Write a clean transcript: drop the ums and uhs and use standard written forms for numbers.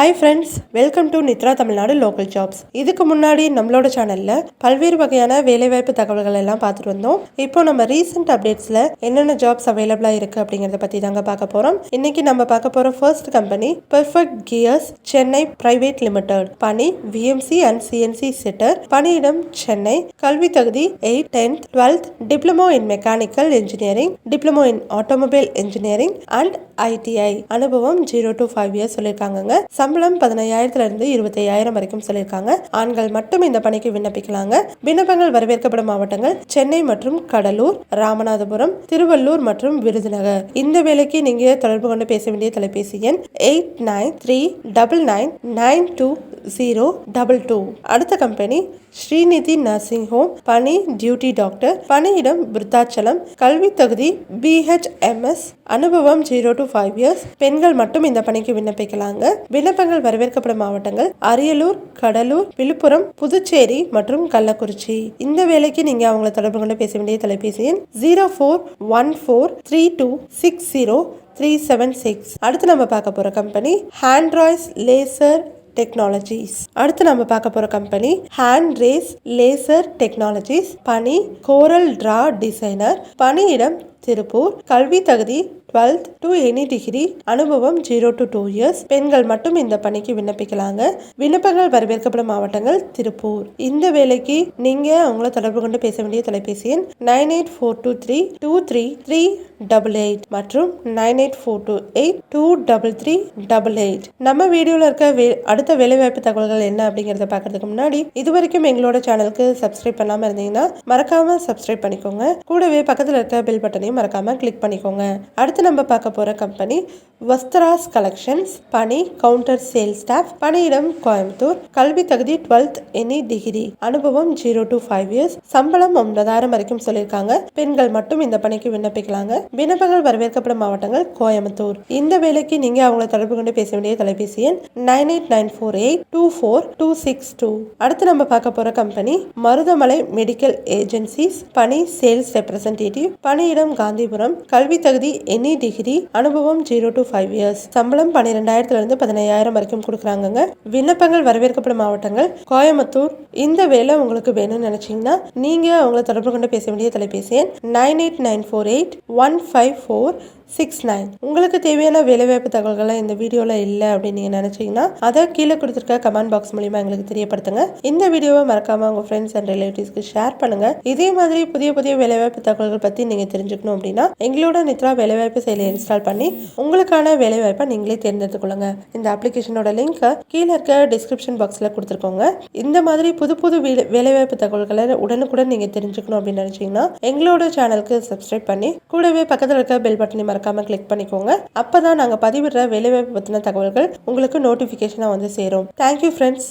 Hi friends, welcome to Nithra Tamil Nadu local jobs. இதுக்கு முன்னாடி நம்மளோட சேனலில் பல்வேறு வகையான வேலைவாய்ப்பு தகவல்கள் எல்லாம் பார்த்துட்டு வந்தோம். இப்போ நம்ம ரீசெண்ட் அப்டேட்ஸில் என்னென்ன ஜாப்ஸ் அவைலபிளாக இருக்குது அப்படிங்கிறத பற்றி தாங்க பார்க்க போகிறோம். இன்னைக்கு நம்ம பார்க்க போகிற first company perfect gears Chennai private limited. பணி VMC and CNC Setter. பணியிடம் சென்னை. கல்வி தகுதி 8th, 10th, 12th, diploma in mechanical engineering, diploma in automobile engineering and ITI. அனுபவம் 0 to 5 years சொல்லியிருக்காங்க. சம்பளம் 15,000 இருந்து 25,000 வரைக்கும் சொல்லியிருக்காங்க. ஆண்கள் மட்டும் இந்த பணிக்கு விண்ணப்பிக்கலாங்க. விண்ணப்பங்கள் வரவேற்கப்படும் மாவட்டங்கள் சென்னை மற்றும் கடலூர், ராமநாதபுரம், திருவள்ளூர் மற்றும் விருதுநகர். இந்த வேலைக்கு நீங்க தொடர்பு கொண்டு பேச வேண்டிய தொலைபேசி எண் 8939992022. அடுத்த கம்பெனி ஸ்ரீநிதி நர்சிங் ஹோம். பணி டியூட்டி டாக்டர். பணியிடம் விருத்தாச்சலம். கல்வி தகுதி BHMS. அனுபவம் 0 to 5 years. பெண்கள் மட்டும் இந்த பணிக்கு விண்ணப்பிக்கலாங்க. விண்ணப்பங்கள் வரவேற்கப்படும் மாவட்டங்கள் அரியலூர், கடலூர், விழுப்புரம், புதுச்சேரி மற்றும் கள்ளக்குறிச்சி. இந்த வேலைக்கு நீங்க அவங்களை தொடர்பு கொண்டு பேச வேண்டிய தொலைபேசி எண் 0414326036. அடுத்து நம்ம பார்க்க போற கம்பெனி Hanrays லேசர் டெக்னாலஜிஸ். அடுத்து நம்ம பார்க்க போற கம்பெனி Hanrays லேசர் டெக்னாலஜிஸ். பணி கோரல் டிரா டிசைனர். பணியிடம் திருப்பூர். கல்வி தகுதி 12th to any degree. அனுபவம் 0 to 2 years. பெண்கள் மட்டும் இந்த பணிக்கு விண்ணப்பிக்கலாங்க. விண்ணப்பங்கள் வரவேற்கப்படும் மாவட்டங்கள் திருப்பூர். இந்த வேலைக்கு நீங்க அவங்கள தொடர்பு கொண்டு பேச வேண்டிய தொலைபேசி எண் 9842323388 மற்றும் 9842823388. நம்ம வீடியோல இருக்க அடுத்த வேலைவாய்ப்பு தகவல்கள் என்ன அப்படிங்கறத பார்க்கறதுக்கு முன்னாடி இதுவரைக்கும் எங்களோட சேனலுக்கு சப்ஸ்கிரைப் பண்ணாம இருந்தீங்கன்னா மறக்காம சப்ஸ்கிரைப் பண்ணிக்கோங்க. கூடவே பக்கத்துல இருக்க பெல் பட்டனையும் மறக்காம கிளிக் பண்ணிக்கோங்க. அடுத்து நம்ம பார்க்க போற கம்பெனி Vasthras Collections. பணி கவுண்டர் சேல்ஸ் ஸ்டாஃப். பணியிடம் கோயம்புத்தூர். கல்வி தகுதி 12th any degree. அனுபவம் 0 to 5 years. சம்பளம் 9,000 வரைக்கும் சொல்லியிருக்காங்க. பெண்கள் மட்டும் இந்த பணிக்கு விண்ணப்பிக்கலாங்க. விண்ணப்பங்கள் வரவேற்கப்படும் மாவட்டங்கள் கோயம்புத்தூர். இந்த வேலைக்கு நீங்க அவங்களை தொடர்பு கொண்டு பேச வேண்டிய தொலைபேசி எண் 9894824262. அடுத்து நம்ம பார்க்க போற கம்பெனி மருதமலை மெடிக்கல் ஏஜென்சிஸ். பணி சேல்ஸ் ரெப்ரசன்டேட்டிவ். பணியிடம் காந்திபுரம். கல்வி தகுதி எனி டிகிரி. அனுபவம் 0 to 5 years. சம்பளம் 12,000 இருந்து 15,000 வரைக்கும் கொடுக்குறாங்க. விண்ணப்பங்கள் வரவேற்கப்படும் மாவட்டங்கள் கோயம்புத்தூர். இந்த வேலை உங்களுக்கு வேணும்னு நினைச்சீங்கன்னா நீங்க அவங்களை தொடர்பு கொண்டு பேச வேண்டிய தொலைபேசி எண் 9894815469. உங்களுக்கு தேவையான வேலைவாய்ப்பு தகவல்களை இந்த வீடியோல இல்லை அப்படின்னு நீங்க நினைச்சீங்கன்னா அதை கீழே கொடுத்துருக்க கமெண்ட் பாக்ஸ் மூலியமா எங்களுக்கு தெரியப்படுத்துங்க. இந்த வீடியோவை மறக்காம உங்க ஃப்ரெண்ட்ஸ் அண்ட் ரிலேட்டிவ்ஸ்க்கு ஷேர் பண்ணுங்க. இதே மாதிரி புதிய புதிய வேலைவாய்ப்பு தகவல்கள் பத்தி நீங்க தெரிஞ்சுக்கணும் அப்படின்னா எங்களோட நித்ரா வேலைவாய்ப்பு செயலியை இன்ஸ்டால் பண்ணி உங்களுக்கான வேலைவாய்ப்பை நீங்களே தேர்ந்தெடுத்துக்கொள்ளுங்க. இந்த அப்ளிகேஷனோட லிங்க் கீழே இருக்க டிஸ்கிரிப்ஷன் பாக்ஸ்ல கொடுத்துருக்கோங்க. இந்த மாதிரி புது புது வேலைவாய்ப்பு தகவல்களை உடனுக்குடன் நீங்க தெரிஞ்சுக்கணும் அப்படின்னு நினைச்சீங்கன்னா எங்களோட சேனலுக்கு சப்ஸ்கிரைப் பண்ணி கூடவே பக்கத்தில் இருக்க பெல் பட்டனை மறக்காம கிளிக் பண்ணிக்கோங்க. அப்பதான் நாங்க பதிவிடுற வேலைவாய்ப்பு பத்தின தகவல்கள் உங்களுக்கு நோட்டிபிகேஷனா வந்து சேரும். Thank you friends.